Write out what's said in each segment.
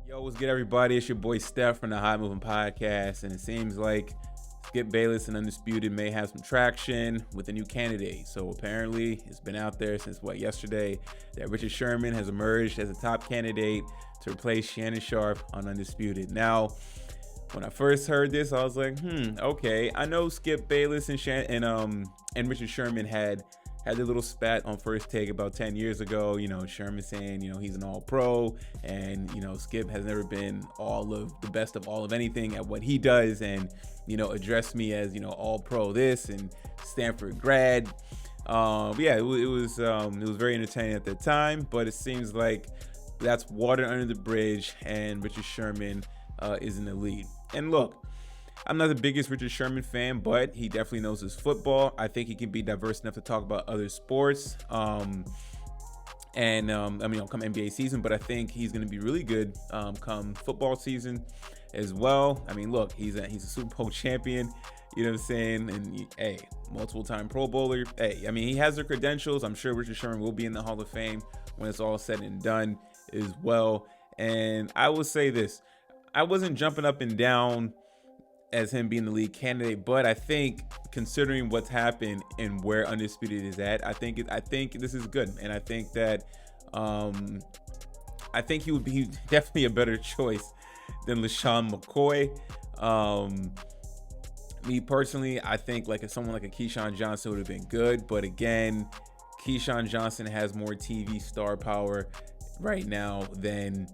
Yo, what's good, everybody? It's your boy Steph from the High Moving Podcast, and it seems like Skip Bayless and Undisputed may have some traction with a new candidate. So apparently, it's been out there since yesterday, that Richard Sherman has emerged as a top candidate to replace Shannon Sharpe on Undisputed. Now, when I first heard this, I was like, okay. I know Skip Bayless and Richard Sherman had their little spat on First Take about 10 years ago. You know, Sherman saying, he's an all-pro, and, Skip has never been all of the best of all of anything at what he does, and, addressed me as, all-pro this and Stanford grad. Yeah, it was very entertaining at the time, but it seems like that's water under the bridge, and Richard Sherman is in the lead. And look, I'm not the biggest Richard Sherman fan, but he definitely knows his football. I think he can be diverse enough to talk about other sports. Come NBA season, but I think he's going to be really good come football season as well. I mean, look, he's a Super Bowl champion. You know what I'm saying? And multiple-time Pro Bowler. He has the credentials. I'm sure Richard Sherman will be in the Hall of Fame when it's all said and done as well. And I will say this: I wasn't jumping up and down as him being the lead candidate, but I think considering what's happened and where Undisputed is at, I think this is good, and I think that I think he would be definitely a better choice than LaShawn McCoy. Me personally, I think someone like a Keyshawn Johnson would have been good, but again, Keyshawn Johnson has more TV star power right now than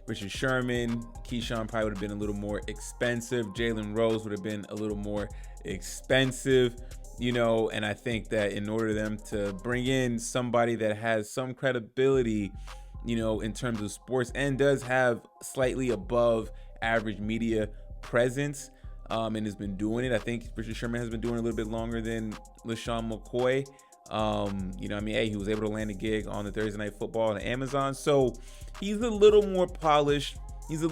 Richard Sherman. Keyshawn probably would have been a little more expensive. Jalen Rose would have been a little more expensive, and I think that in order for them to bring in somebody that has some credibility, in terms of sports and does have slightly above average media presence, and has been doing it. I think Richard Sherman has been doing it a little bit longer than LaShawn McCoy. He was able to land a gig on the Thursday Night Football on Amazon, so he's a little more polished. He's a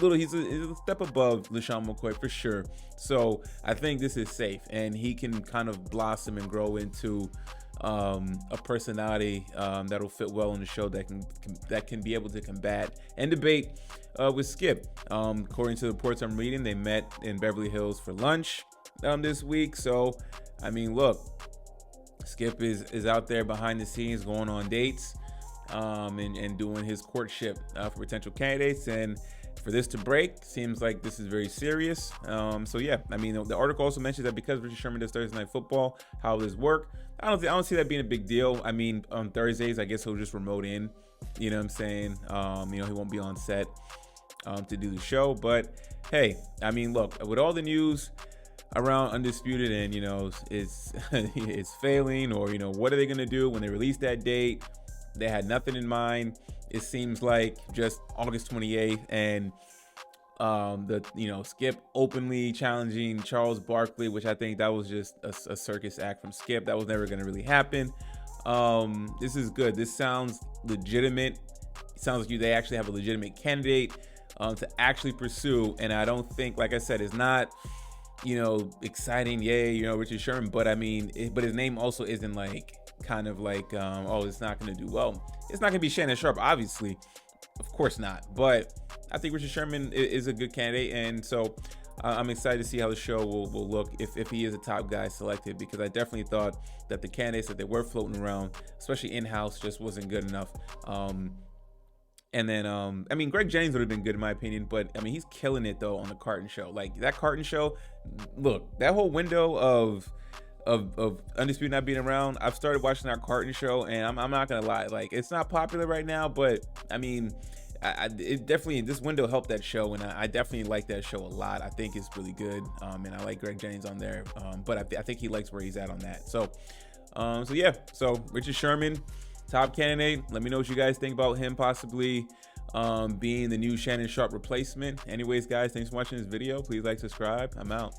step above LaShawn McCoy for sure. So I think this is safe, and he can kind of blossom and grow into a personality that'll fit well in the show that can be able to combat and debate with Skip. According to the reports I'm reading, they met in Beverly Hills for lunch this week. So look, Skip is out there behind the scenes going on dates and doing his courtship for potential candidates. And for this to break, seems like this is very serious. The article also mentions that because Richard Sherman does Thursday Night Football, how will this work? I don't see that being a big deal. On Thursdays, I guess he'll just remote in. You know what I'm saying? He won't be on set to do the show. But hey, look, with all the news around Undisputed and it's failing, or what are they gonna do when they release that date? They had nothing in mind. It seems like just August 28th, and Skip openly challenging Charles Barkley, which I think that was just a circus act from Skip. That was never gonna really happen. This is good. This sounds legitimate. It sounds like they actually have a legitimate candidate to actually pursue, and I don't think, like I said, it's not exciting, yay, Richard Sherman, but but his name also isn't it's not going to do well. It's not going to be Shannon Sharpe, obviously, of course not, but I think Richard Sherman is a good candidate, and so I'm excited to see how the show will look if he is a top guy selected, because I definitely thought that the candidates that they were floating around, especially in-house, just wasn't good enough. Greg Jennings would have been good in my opinion, but he's killing it though on the Carton show. That Carton show, look, that whole window of Undisputed not being around, I've started watching that Carton show, and I'm not gonna lie, it's not popular right now, but it definitely, this window helped that show, and I definitely like that show a lot. I think it's really good, and I like Greg Jennings on there, but I think he likes where he's at on that. So Richard Sherman, top candidate. Let me know what you guys think about him possibly being the new Shannon Sharpe replacement. Anyways, guys, thanks for watching this video. Please like, subscribe. I'm out.